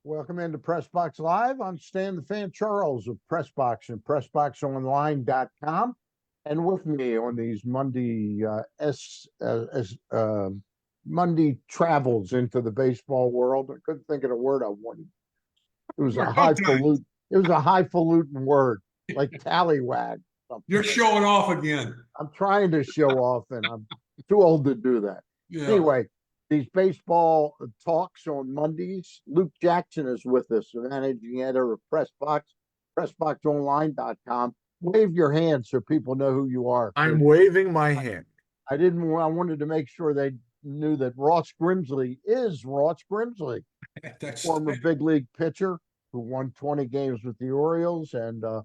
Welcome into Pressbox Live. I'm Stan the Fan Charles of Pressbox and PressBoxOnline.com. And with me on these Monday travels into the baseball world. I couldn't think of the word I wanted. It was a highfalutin. It was a highfalutin word, like tallywag. You're showing off again. I'm trying to show off, and I'm too old to do that. Yeah. Anyway, these baseball talks on Mondays. Luke Jackson is with us, the managing editor of Pressbox, PressBoxOnline.com. Wave your hand so people know who you are. I'm waving my hand. I wanted to make sure they knew that Ross Grimsley is Ross Grimsley, former big league pitcher who won 20 games with the Orioles and a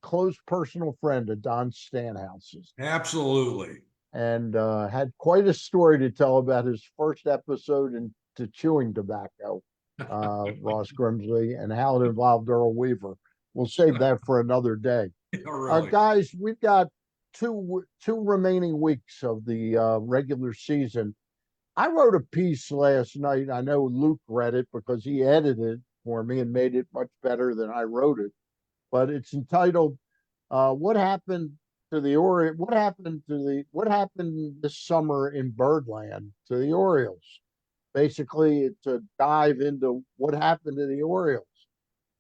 close personal friend of Don Stanhouse's. Absolutely. And had quite a story to tell about his first episode into chewing tobacco, Ross Grimsley, and how it involved Earl Weaver. We'll save that for another day. Really. Guys, we've got two remaining weeks of the regular season. I wrote a piece last night. I know Luke read it because he edited it for me and made it much better than I wrote it. But it's entitled "What Happened to the Orioles? What happened this summer in Birdland to the Orioles?" Basically, it's a dive into what happened to the Orioles.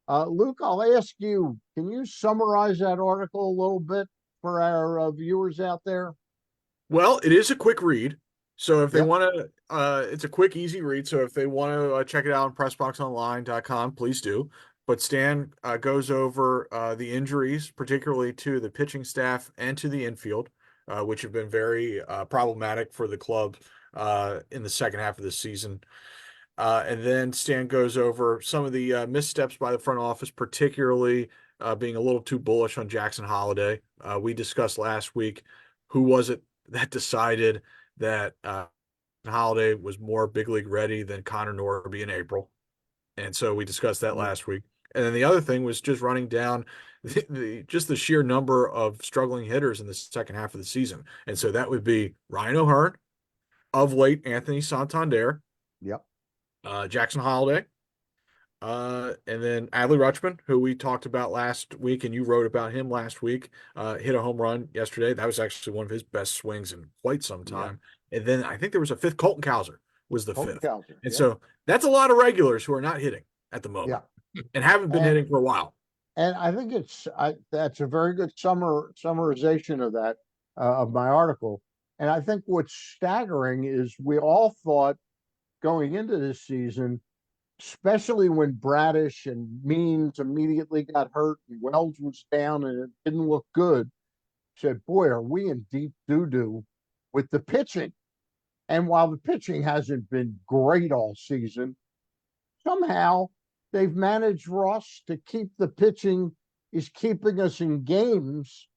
Luke, I'll ask you, can you summarize that article a little bit for our viewers out there? Well, it is a quick read. So if they want to, it's a quick, easy read. So if they want to check it out on PressBoxOnline.com, please do. But Stan goes over the injuries, particularly to the pitching staff and to the infield, which have been very problematic for the club in the second half of the season. And then Stan goes over some of the missteps by the front office, particularly being a little too bullish on Jackson Holliday. We discussed last week who was it that decided that Holliday was more big league ready than Connor Norby in April. And so we discussed that last week. And then the other thing was just running down just the sheer number of struggling hitters in the second half of the season. And so that would be Ryan O'Hearn, of late Anthony Santander, Jackson Holliday, and then Adley Rutschman, who we talked about last week, and you wrote about him last week, hit a home run yesterday. That was actually one of his best swings in quite some time. Yeah. And then I think there was a fifth. Colton Cowser was the fifth. And so that's a lot of regulars who are not hitting at the moment and haven't been hitting for a while. And I think that's a very good summarization of that, of my article. And I think what's staggering is we all thought going into this season, especially when Bradish and Means immediately got hurt and Wells was down and it didn't look good, said, boy, are we in deep doo-doo with the pitching. And while the pitching hasn't been great all season, somehow they've managed, Ross, to keep the pitching is keeping us in games,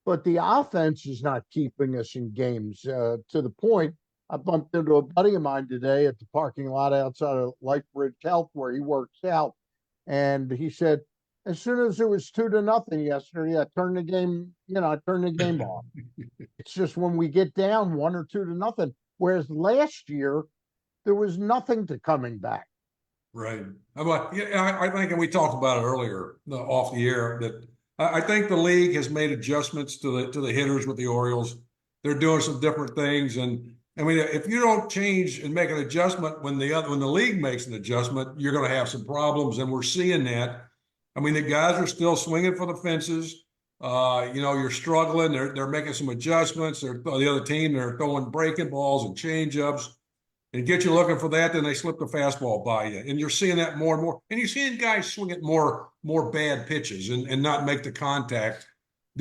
but the offense is not keeping us in games to the point. I bumped into a buddy of mine today at the parking lot outside of Lightbridge Health where he works out. And he said, as soon as it was 2-0 yesterday, I turned the game off. It's just when we get down 1 or 2-0. Whereas last year, there was nothing to coming back. Right. I think, and we talked about it earlier off the air, that I think the league has made adjustments to the hitters with the Orioles. They're doing some different things. And I mean, if you don't change and make an adjustment when the league makes an adjustment, you're going to have some problems. And we're seeing that. I mean, the guys are still swinging for the fences. You're struggling. They're making some adjustments. The other team, they're throwing breaking balls and changeups and get you looking for that. Then they slip the fastball by you. And you're seeing that more and more. And you're seeing guys swing at more bad pitches and not make the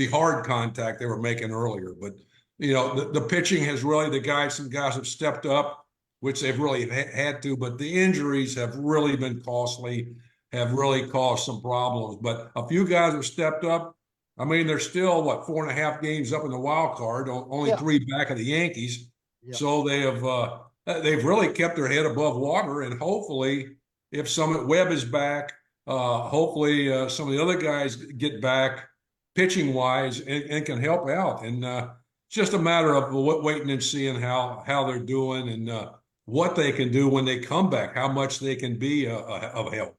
hard contact they were making earlier. But the pitching has really, some guys have stepped up, which they've really had to, but the injuries have really been costly, have really caused some problems. But a few guys have stepped up. I mean, they're still, 4.5 games up in the wild card, only 3 back of the Yankees. Yeah. So they've really kept their head above water. And hopefully, if Webb is back, hopefully some of the other guys get back pitching-wise and can help out. And it's just a matter of waiting and seeing how they're doing and what they can do when they come back, how much they can be of help.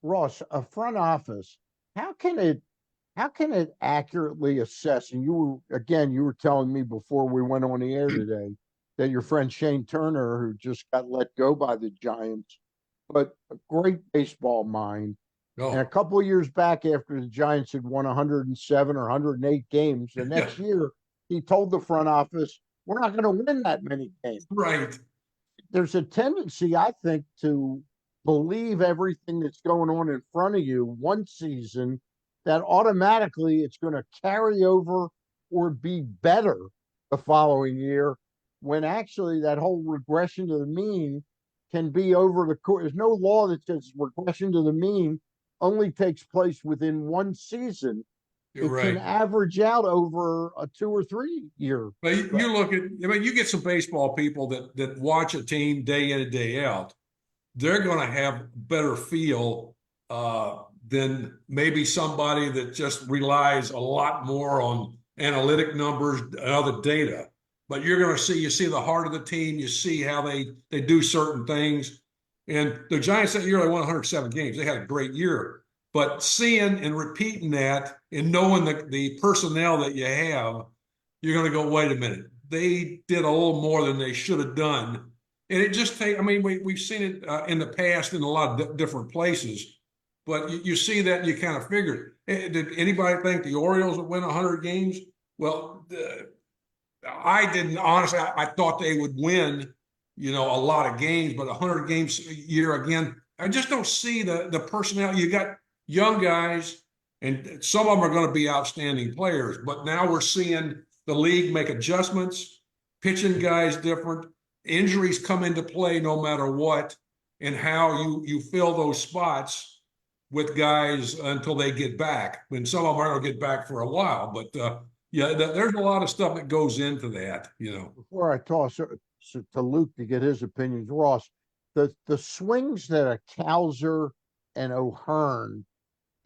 Ross, a front office, how can it how can it accurately assess? And you were telling me before we went on the air today that your friend Shane Turner, who just got let go by the Giants, but a great baseball mind. And a Oh, couple of years back, after the Giants had won 107 or 108 games, the yeah, next year he told the front office, "We're not going to win that many games." right. There's a tendency, I think, to believe everything that's going on in front of you one season, that automatically it's going to carry over or be better the following year, when actually that whole regression to the mean can be over the course. There's no law that says regression to the mean only takes place within one season. You're It can right. average out over a 2 or 3 year But stretch. you look at, I mean, you get some baseball people that watch a team day in and day out. They're going to have better feel than maybe somebody that just relies a lot more on analytic numbers and other data. But you're going to see, you see the heart of the team, you see how they do certain things. And the Giants that year they won 107 games. They had a great year. But seeing and repeating that and knowing the personnel that you have, you're going to go, wait a minute. They did a little more than they should have done, and it just take. I mean, we've seen it in the past in a lot of different places, but you see that and you kind of figured. Did anybody think the Orioles would win 100 games? Well, I didn't honestly. I thought they would win, a lot of games, but 100 games a year again. I just don't see the personnel. You got young guys, and some of them are going to be outstanding players. But now we're seeing the league make adjustments, pitching guys different, injuries come into play no matter what, and how you fill those spots with guys until they get back. And some of them aren't going to get back for a while, but yeah, there's a lot of stuff that goes into that. Before I toss it to Luke to get his opinions, Ross, the swings that a Cowser and O'Hearn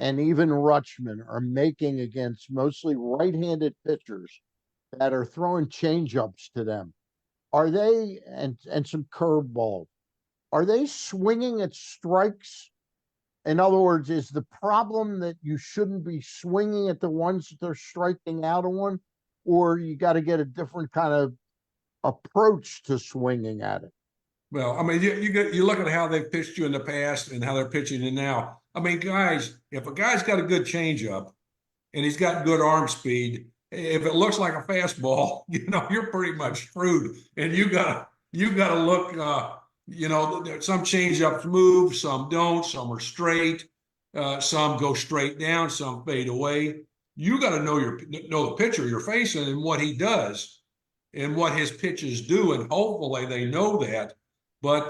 and even Rutschman are making against mostly right-handed pitchers that are throwing changeups to them, are they and some curveballs, are they swinging at strikes? In other words, is the problem that you shouldn't be swinging at the ones that they're striking out on, or you got to get a different kind of approach to swinging at it? Well, I mean, you look at how they've pitched you in the past and how they're pitching you now. I mean, guys, if a guy's got a good changeup and he's got good arm speed, if it looks like a fastball, you're pretty much screwed. And you gotta look. Some changeups move, some don't, some are straight, some go straight down, some fade away. You got to know the pitcher you're facing and what he does and what his pitches do, and hopefully they know that. But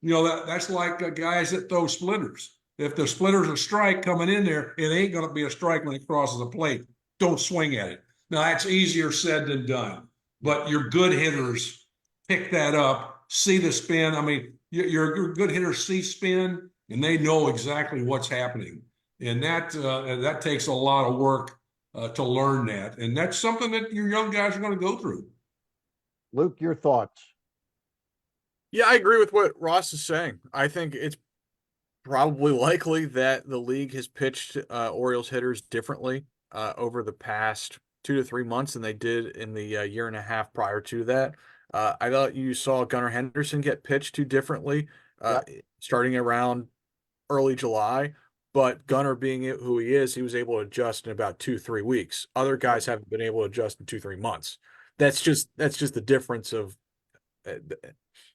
that's like guys that throw splitters. If the splitter's a strike coming in there, it ain't going to be a strike when it crosses the plate. Don't swing at it. Now that's easier said than done. But your good hitters pick that up, see the spin. I mean, your good hitters see spin, and they know exactly what's happening, and that takes a lot of work to learn that, and that's something that your young guys are going to go through. Luke, your thoughts? Yeah, I agree with what Ross is saying. I think it's probably likely that the league has pitched Orioles hitters differently over the past 2 to 3 months than they did in the year and a half prior to that. I thought you saw Gunnar Henderson get pitched to differently Yep. starting around early July. But Gunnar being who he is, he was able to adjust in about 2, 3 weeks. Other guys haven't been able to adjust in 2, 3 months. That's just the difference of uh,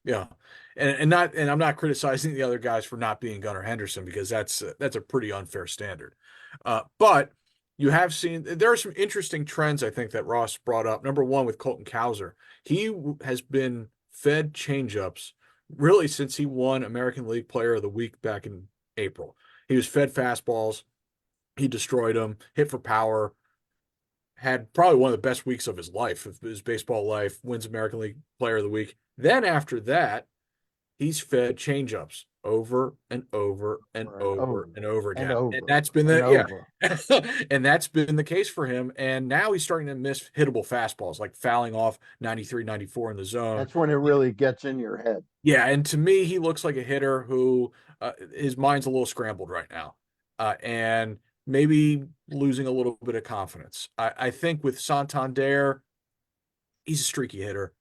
yeah, and I'm not criticizing the other guys for not being Gunnar Henderson, because that's a pretty unfair standard. But you have seen there are some interesting trends, I think, that Ross brought up. Number one, with Colton Cowser, he has been fed changeups really since he won American League Player of the Week back in April. He was fed fastballs, he destroyed them, hit for power, had probably one of the best weeks of his life, of his baseball life, wins American League Player of the Week. Then after that, he's fed changeups over and over and Over and over over and over and again. And over that's been and the yeah. over. And that's been the case for him. And now he's starting to miss hittable fastballs, like fouling off 93, 94 in the zone. That's when it really gets in your head. Yeah, and to me, he looks like a hitter who his mind's a little scrambled right now, and maybe losing a little bit of confidence. I think with Santander, he's a streaky hitter.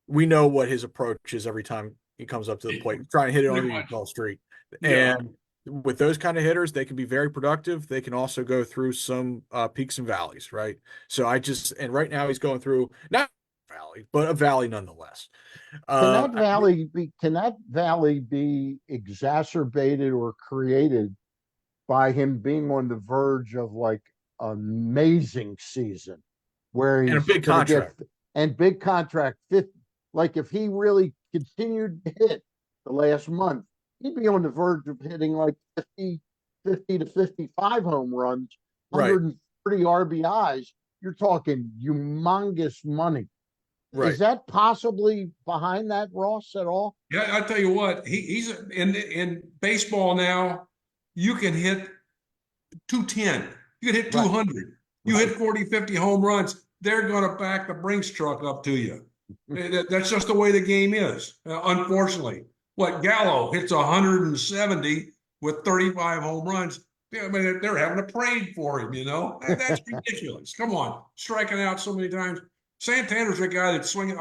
We know what his approach is every time he comes up to the plate, trying to hit it on Pretty the much. Utah street. Yeah. And with those kind of hitters, they can be very productive. They can also go through some peaks and valleys, right? So and right now he's going through not a valley, but a valley nonetheless. I think Can that valley be exacerbated or created by him being on the verge of like amazing season where and a he's big going to get contract, and big contract fit? Like if he really continued to hit the last month, he'd be on the verge of hitting like 50 to 55 home runs, right? 130 RBIs. You're talking humongous money. Is Right. that possibly behind that, Ross, at all? Yeah, I tell you what, he's in baseball now. You can hit 210. You can hit Right, 200. You right. hit 40, 50 home runs. They're going to back the Brinks truck up to you. That's just the way the game is, unfortunately. What Gallo hits 170 with 35 home runs. Yeah, I mean, they're having a parade for him, That's ridiculous. Come on, striking out so many times. Santander's a guy that's swinging,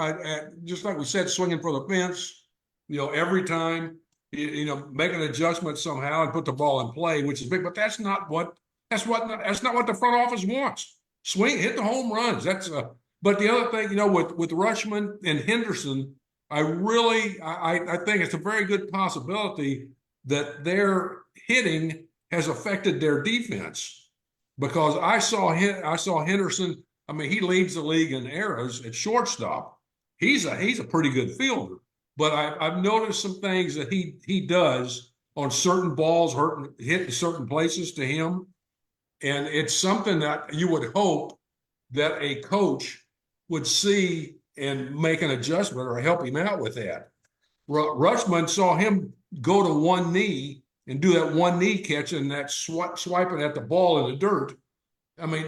just like we said, swinging for the fence, every time, make an adjustment somehow and put the ball in play, which is big, but that's not what the front office wants. Swing, hit the home runs. But the other thing, with Rutschman and Henderson, I think it's a very good possibility that their hitting has affected their defense because I saw Henderson. I mean, he leads the league in errors at shortstop. He's a pretty good fielder, but I've noticed some things that he does on certain balls, hitting certain places to him, and it's something that you would hope that a coach would see and make an adjustment or help him out with that. Rushman saw him go to one knee and do that one knee catch and that swiping at the ball in the dirt. I mean,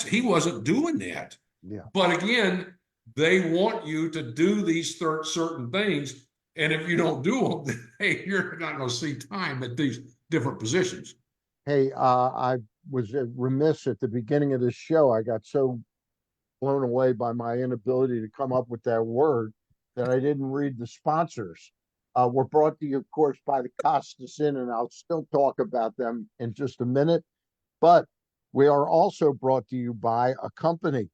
he wasn't doing that. Yeah. But again, they want you to do these certain things. And if you don't do them, hey, you're not going to see time at these different positions. Hey, I was remiss at the beginning of this show. I got so blown away by my inability to come up with that word that I didn't read the sponsors. We're brought to you, of course, by the Costas Inn, and I'll still talk about them in just a minute. But we are also brought to you by a company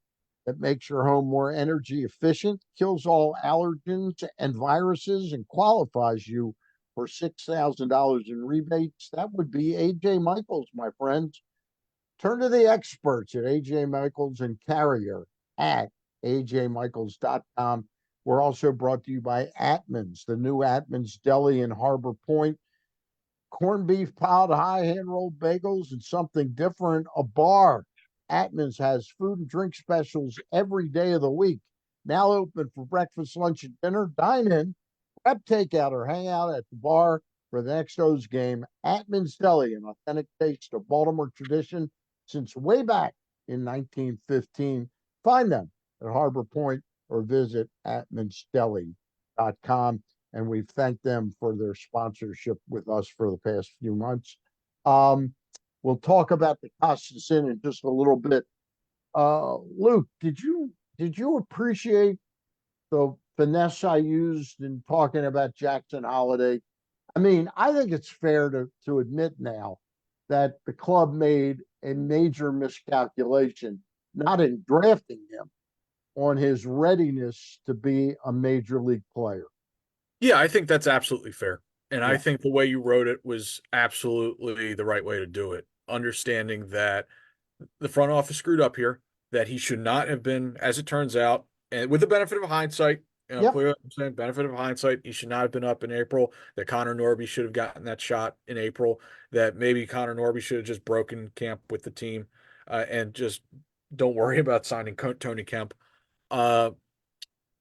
that makes your home more energy efficient, kills all allergens and viruses, and qualifies you for $6,000 in rebates. That would be AJ Michaels, my friends. Turn to the experts at AJ Michaels and Carrier at ajmichaels.com. We're also brought to you by Atman's, the new Atman's Deli in Harbor Point. Corned beef piled high, hand rolled bagels, and something different, a bar. Atman's has food and drink specials every day of the week. Now open for breakfast, lunch, and dinner. Dine in, grab takeout, or hang out at the bar for the next O's game. Atman's Deli, an authentic taste of Baltimore tradition since way back in 1915. Find them at Harbor Point or visit atmansdeli.com. And we thank them for their sponsorship with us for the past few months. We'll talk about the Costas Inn in just a little bit. Luke, did you appreciate the finesse I used in talking about Jackson Holiday? I mean, I think it's fair to admit now that the club made a major miscalculation, not in drafting him, on his readiness to be a major league player. Yeah, I think that's absolutely fair. And I Yeah. think the way you wrote it was absolutely the right way to do it. Understanding that the front office screwed up here, that he should not have been, as it turns out, and with the benefit of hindsight, Yep. clear what I'm saying, benefit of hindsight, he should not have been up in April, that Connor Norby should have gotten that shot in April, that maybe Connor Norby should have just broken camp with the team and just don't worry about signing Tony Kemp. Uh,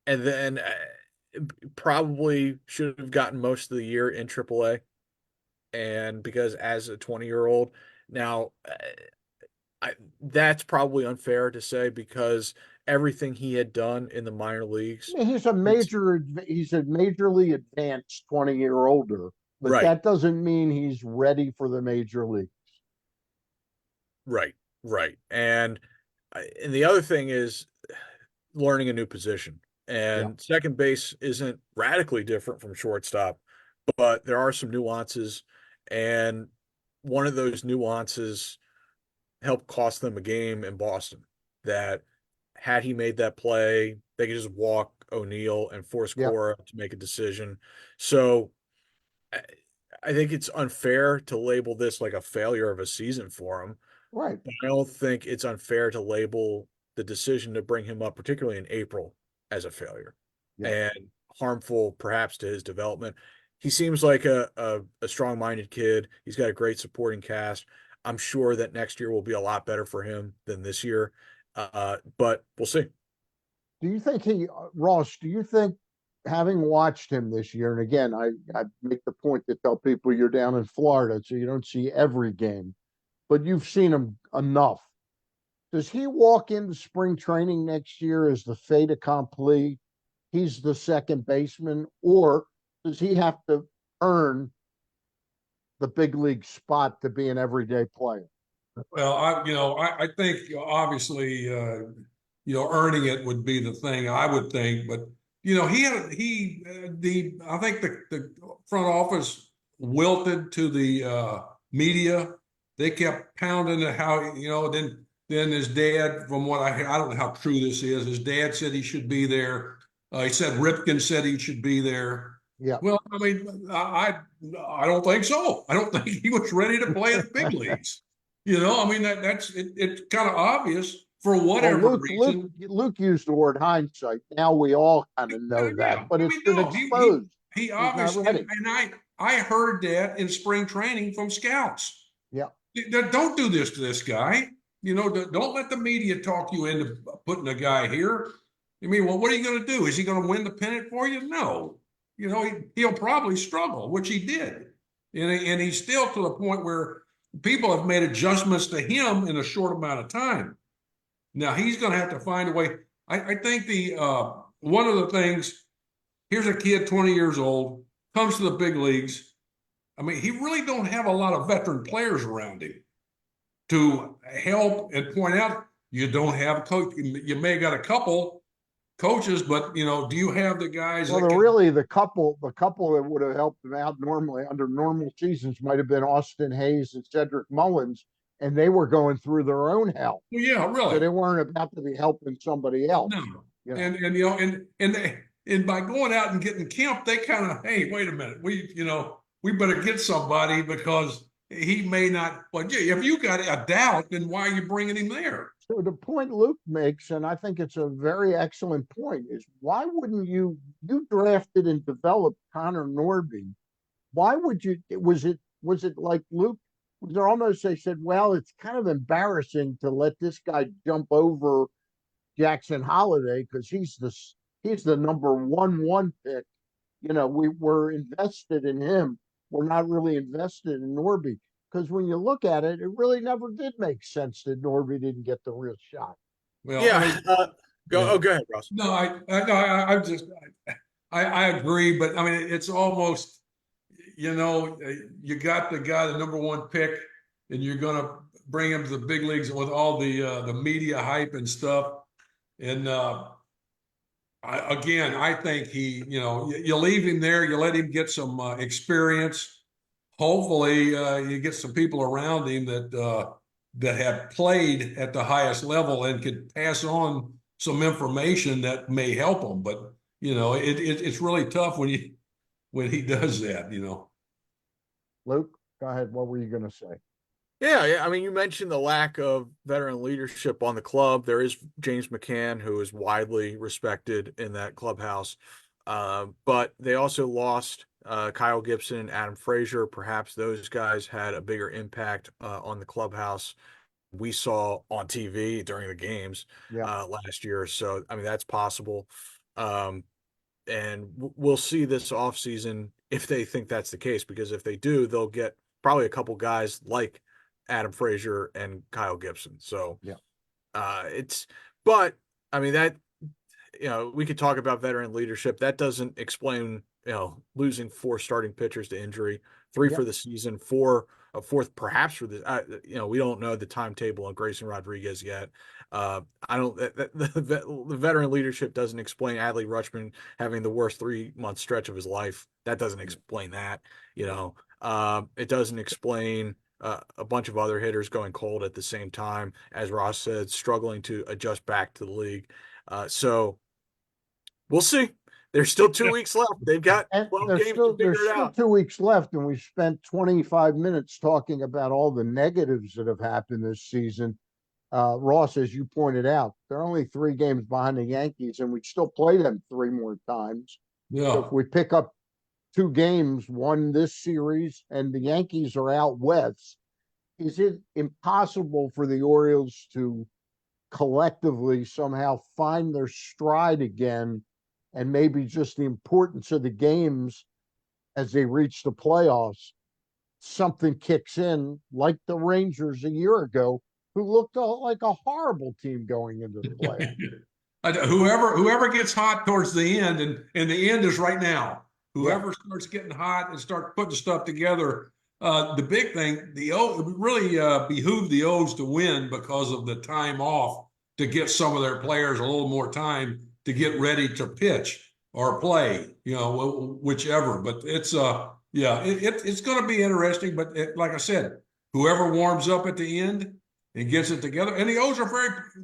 and then probably should have gotten most of the year in AAA. And because as a 20-year-old, now that's probably unfair to say because everything he had done in the minor leagues. He's a majorly advanced 20-year older. but Right, that doesn't mean he's ready for the major league. right, right. And the other thing is learning a new position. Yeah, And second base isn't radically different from shortstop, but there are some nuances. And one of those nuances helped cost them a game in Boston. That had he made that play, they could just walk O'Neill and force yeah, Cora to make a decision. So I, I think it's unfair to label this like a failure of a season for him. right. But I don't think it's unfair to label the decision to bring him up, particularly in April, as a failure Yeah. and harmful perhaps to his development. He seems like a strong-minded kid. He's got a great supporting cast. I'm sure that next year will be a lot better for him than this year. But we'll see. Do you think Ross, do you think, having watched him this year, and again, I make the point to tell people you're down in Florida, so you don't see every game, but you've seen him enough. Does he walk into spring training next year as the fait accompli? He's the second baseman, or does he have to earn the big league spot to be an everyday player? Well, I think obviously, earning it would be the thing I would think, but I think the front office wilted to the media. They kept pounding it how, then his dad, from what I don't know how true this is, his dad said he should be there. He said Ripken said he should be there. Yeah. Well, I mean, I don't think so. I don't think he was ready to play in the big leagues. I mean it's kind of obvious for Well, whatever reason. Luke used the word hindsight. Now we all kind of know that, Yeah, but I it's mean, been no, exposed. he He's not obviously, ready. and I heard that in spring training from scouts. Yeah. Don't do this to this guy. Don't let the media talk you into putting a guy here. I mean, well, what are you going to do? Is he going to win the pennant for you? No. He'll probably struggle, which he did, and he's still to the point where people have made adjustments to him in a short amount of time. Now he's going to have to find a way. I think the one of the things. Here's a kid, 20 years old, comes to the big leagues. I mean, he really don't have a lot of veteran players around him to help and point out. You don't have coach. You may have got a couple coaches, but do you have the guys Well, that can? the couple that would have helped him out normally under normal seasons might have been Austin Hayes and Cedric Mullins, and they were going through their own hell. Well, yeah, So really. they weren't about to be helping somebody else. No. You know. And by going out and getting Kemp, they kind of, hey, wait a minute, we better get somebody because he may not. Well, yeah, if you got a doubt, then why are you bringing him there? So the point Luke makes, and I think it's a very excellent point, is why wouldn't you drafted and developed Connor Norby? Why would you? Was it like Luke? Was there almost they said, well, it's kind of embarrassing to let this guy jump over Jackson Holiday because he's the number one pick. We were invested in him. We're not really invested in Norby because when you look at it, it really never did make sense that Norby didn't get the real shot. Well, I Yeah. mean, Go. yeah. Oh, go ahead, Russ. No, I'm just, I agree, but I mean, it's almost, you got the guy, the number one pick, and you're going to bring him to the big leagues with all the media hype and stuff. And again, I think you leave him there, you let him get some experience. Hopefully, you get some people around him that have played at the highest level and could pass on some information that may help him. But it's really tough when he does that. Luke, go ahead. What were you going to say? Yeah. I mean, you mentioned the lack of veteran leadership on the club. There is James McCann, who is widely respected in that clubhouse. But they also lost Kyle Gibson and Adam Frazier. Perhaps those guys had a bigger impact on the clubhouse we saw on TV during the games Yeah. last year. So, I mean, that's possible. And we'll see this offseason if they think that's the case, because if they do, they'll get probably a couple guys like Adam Frazier and Kyle Gibson. So Yeah. but I mean, that, we could talk about veteran leadership. That doesn't explain losing 4 starting pitchers to injury, 3 Yep. for the season, 4 a fourth perhaps for the we don't know the timetable on Grayson Rodriguez yet. I don't the veteran leadership doesn't explain Adley Rutschman having the worst 3-month stretch of his life. That doesn't explain that. It doesn't explain a bunch of other hitters going cold at the same time, as Ross said, struggling to adjust back to the league. So we'll see. There's still 2 weeks left. They've got And 12 games to there's figure it still out. 2 weeks left, and we spent 25 minutes talking about all the negatives that have happened this season. Ross, as you pointed out, they're only 3 games behind the Yankees, and we'd still play them 3 more times. So if Yeah. we pick up 2 games, one this series, and the Yankees are out west, is it impossible for the Orioles to collectively somehow find their stride again, and maybe just the importance of the games as they reach the playoffs, something kicks in like the Rangers a year ago, who looked like a horrible team going into the playoffs? Whoever gets hot towards the end, and the end is right now. Yeah. Whoever starts getting hot and start putting stuff together. The big thing, it would really behoove the O's to win because of the time off to get some of their players a little more time to get ready to pitch or play, whichever. But it's it's going to be interesting. But like I said, whoever warms up at the end and gets it together, and the O's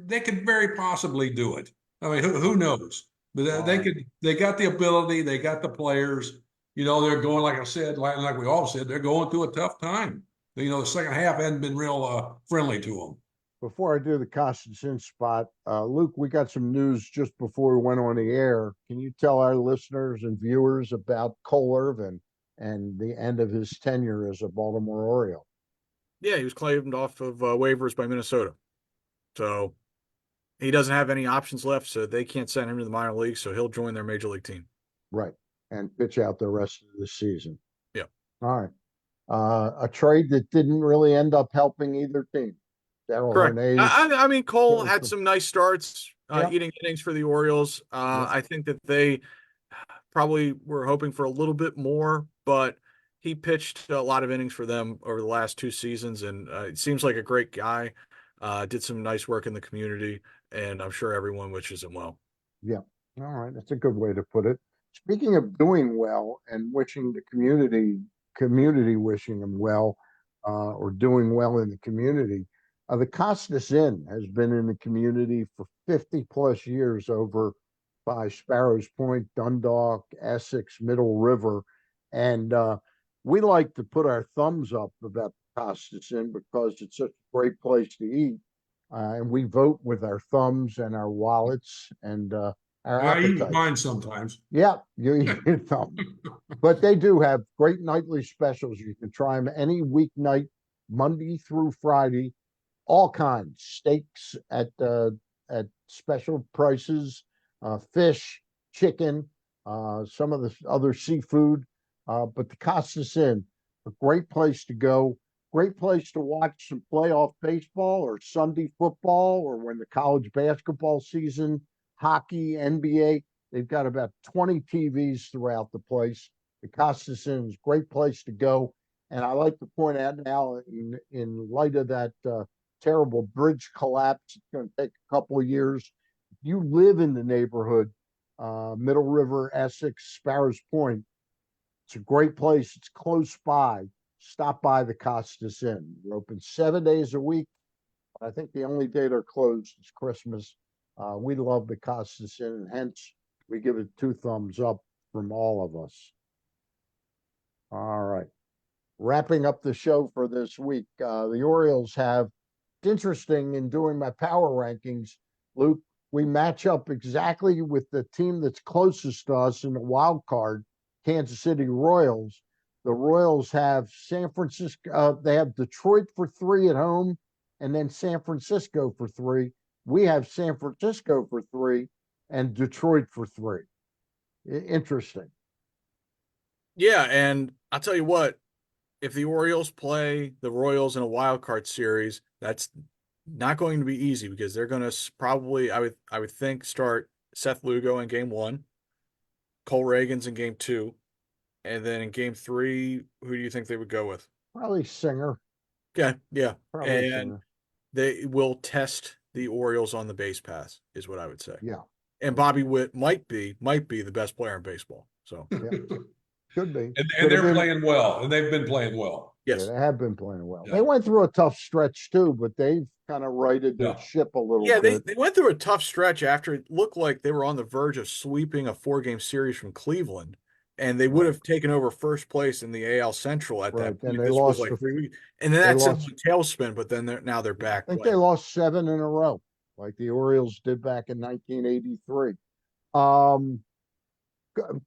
they could very possibly do it. I mean, who knows? But they got the ability, they got the players. They're going, like I said, like we all said, they're going through a tough time. The second half hadn't been real friendly to them. Before I do the Costin spot, Luke, we got some news just before we went on the air. Can you tell our listeners and viewers about Cole Irvin and the end of his tenure as a Baltimore Oriole? Yeah, he was claimed off of waivers by Minnesota. So he doesn't have any options left, so they can't send him to the minor leagues, so he'll join their major league team. Right. And pitch out the rest of the season. Yeah. All right. A trade that didn't really end up helping either team. Daryl Correct. Hernandez. I mean, Cole had some nice starts, Yep. eating innings for the Orioles. Yep. I think that they probably were hoping for a little bit more, but he pitched a lot of innings for them over the last 2 seasons, and it seems like a great guy. Did some nice work in the community, and I'm sure everyone wishes him well. Yeah. All right. That's a good way to put it. Speaking of doing well and wishing the community wishing him well, or doing well in the community, the Costas Inn has been in the community for 50 plus years over by Sparrows Point, Dundalk, Essex, Middle River. And we like to put our thumbs up about the Costas Inn because it's such a great place to eat. And we vote with our thumbs and our wallets and our I use appetite. mine sometimes. Yeah, you eat your thumb. But they do have great nightly specials. You can try them any weeknight, Monday through Friday, all kinds. Steaks at special prices, fish, chicken, some of the other seafood. But the Costas Inn, a great place to go. Great place to watch some playoff baseball or Sunday football, or when the college basketball season, hockey, NBA. They've got about 20 TVs throughout the place. The Costas Inn is a great place to go. And I like to point out now, in light of that terrible bridge collapse, it's going to take a couple of years. If you live in the neighborhood, Middle River, Essex, Sparrows Point, it's a great place. It's close by. Stop by the Costas Inn. We're open 7 days a week. I think the only day they're closed is Christmas. We love the Costas Inn, and hence we give it 2 thumbs up from all of us. All right. Wrapping up the show for this week, the Orioles have, it's interesting in doing my power rankings, Luke, we match up exactly with the team that's closest to us in the wild card, Kansas City Royals. The Royals have San Francisco, they have Detroit for 3 at home, and then San Francisco for 3. We have San Francisco for 3 and Detroit for 3. Interesting. Yeah, and I'll tell you what, if the Orioles play the Royals in a wild card series, that's not going to be easy because they're going to probably, I would think, start Seth Lugo in game 1, Cole Reagans in game 2, And then in game 3, who do you think they would go with? Probably Singer. Yeah, yeah. Probably And Singer. they will test the Orioles on the base pass, is what I would say. Yeah. And Bobby Witt might be the best player in baseball. So Yeah. Could be. And Could have they're been. playing well, and they've been playing well. Yeah, yes. they have been playing well. They Yeah. went through a tough stretch too, but they've kind of righted their Yeah. ship a little Yeah, bit. they went through a tough stretch after it looked like they were on the verge of sweeping a 4-game series from Cleveland, and they would Right. have taken over first place in the AL Central at Right. that And point. they This was lost. like 3 weeks, and then They that sent them lost. a tailspin. But then now they're Yeah, I back think they playing. lost 7 in a row, like the Orioles did back in 1983. Um,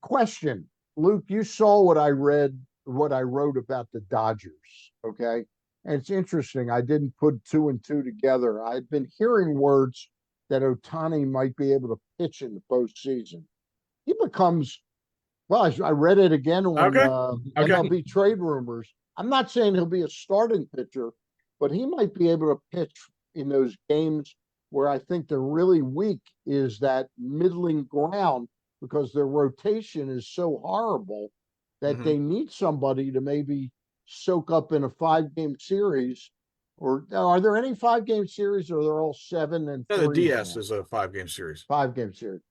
Question, Luke, you saw what I read, what I wrote about the Dodgers, okay? And it's interesting. I didn't put 2 and 2 together. I've been hearing words that Ohtani might be able to pitch in the postseason. He becomes, well, I read it again on Okay. Okay. MLB trade rumors. I'm not saying he'll be a starting pitcher, but he might be able to pitch in those games where I think they're really weak, is that middling ground, because their rotation is so horrible that hmm they need somebody to maybe soak up in a 5-game series. Or are there any 5-game series, or they're all 7 and No, the 3s DS now? is a 5-game series. 5-game series.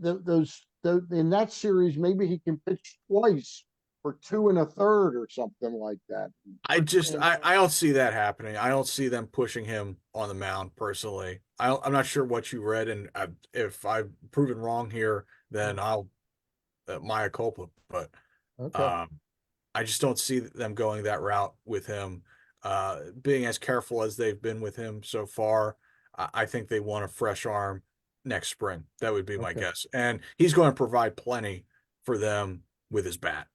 In that series, maybe he can pitch twice for 2 1/3 or something like that. I don't see that happening. I don't see them pushing him on the mound personally. I'm not sure what you read, and if I've proven wrong here, then I'll mea culpa. But Okay. um, I just don't see them going that route with him. Being as careful as they've been with him so far, I think they want a fresh arm next spring. That would be my Okay. guess. And he's going to provide plenty for them with his bat.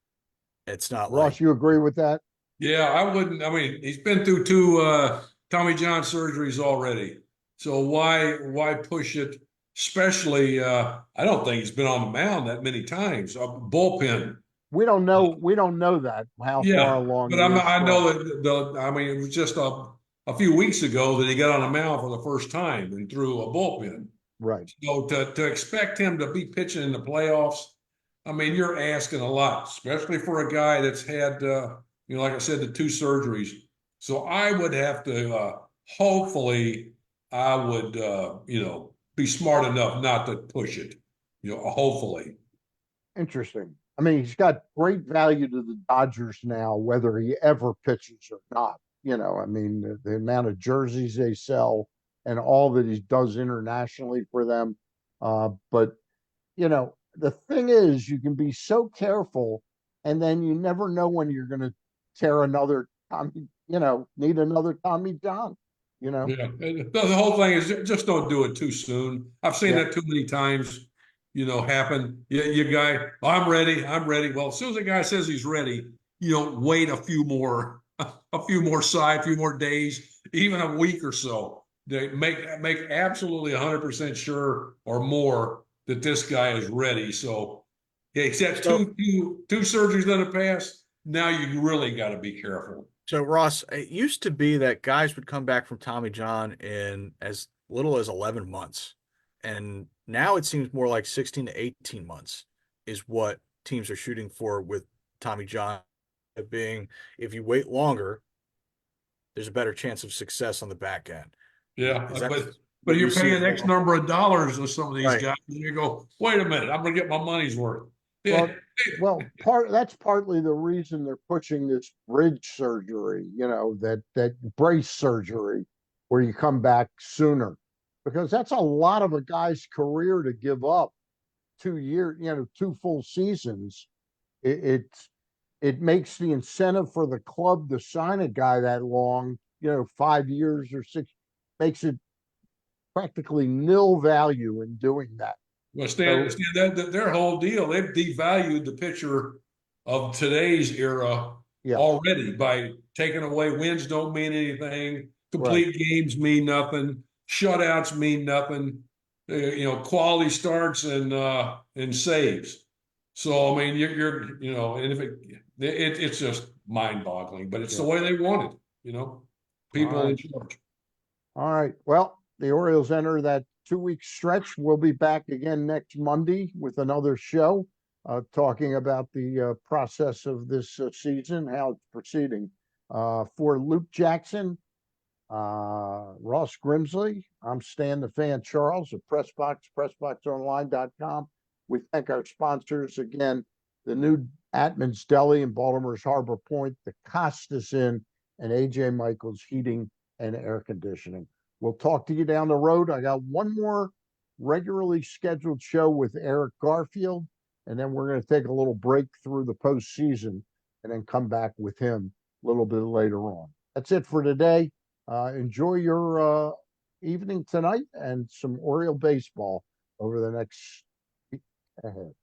It's not like Ross, you agree with that? Yeah, I wouldn't. I mean, he's been through 2 Tommy John surgeries already. So why push it? Especially, I don't think he's been on the mound that many times. A bullpen. We don't know. We don't know that how far Yeah, along but he is I from. know that I mean, it was just a few weeks ago that he got on the mound for the first time and threw a bullpen. Right. So to expect him to be pitching in the playoffs, I mean, you're asking a lot, especially for a guy that's had, like I said, the 2 surgeries. So I would have to, hopefully, I would, be smart enough not to push it. Hopefully. Interesting. I mean, he's got great value to the Dodgers now, whether he ever pitches or not. I mean, the amount of jerseys they sell and all that he does internationally for them. But the thing is, you can be so careful, and then you never know when you're going to tear another Tommy, need another Tommy John, Yeah, the whole thing is just don't do it too soon. I've seen Yeah, that too many times, happen. You guy, "Oh, I'm ready, I'm ready." Well, as soon as the guy says he's ready, wait a few more, a few more days, even a week or so. They make absolutely 100% sure or more that this guy is ready. So, yeah, he's had so. two surgeries in the past. Now you really got to be careful. So Ross, it used to be that guys would come back from Tommy John in as little as 11 months. And now it seems more like 16 to 18 months is what teams are shooting for with Tommy John being if you wait longer, there's a better chance of success on the back end. Yeah, Is that but what you you're see as paying X well? number of dollars with some of these Right. guys, and you go, wait a minute, I'm gonna get my money's worth. Yeah, That's partly the reason they're pushing this bridge surgery, that brace surgery, where you come back sooner, because that's a lot of a guy's career to give up 2 years, 2 full seasons. It makes the incentive for the club to sign a guy that long, 5 years or 6, makes it practically nil value in doing that. well, Stan, So that their whole deal, they've devalued the pitcher of today's era yeah, already by taking away wins don't mean anything, right. complete games mean nothing, shutouts mean nothing, quality starts and saves. So I mean, and if it's just mind-boggling, but it's the Yeah. way they want it, All people right. in charge. All right. Well, the Orioles enter that 2-week stretch. We'll be back again next Monday with another show. talking about the process of this season, how it's proceeding. For Luke Jackson, Ross Grimsley, I'm Stan the Fan Charles of PressBox, PressBoxOnline.com. We thank our sponsors again, the new Atman's Deli in Baltimore's Harbor Point, the Costas Inn, and AJ Michaels Heating and Air Conditioning. We'll talk to you down the road. I got one more regularly scheduled show with Eric Garfield, and then we're going to take a little break through the postseason and then come back with him a little bit later on. That's it for today. Enjoy your evening tonight and some Oriole baseball over the next week ahead.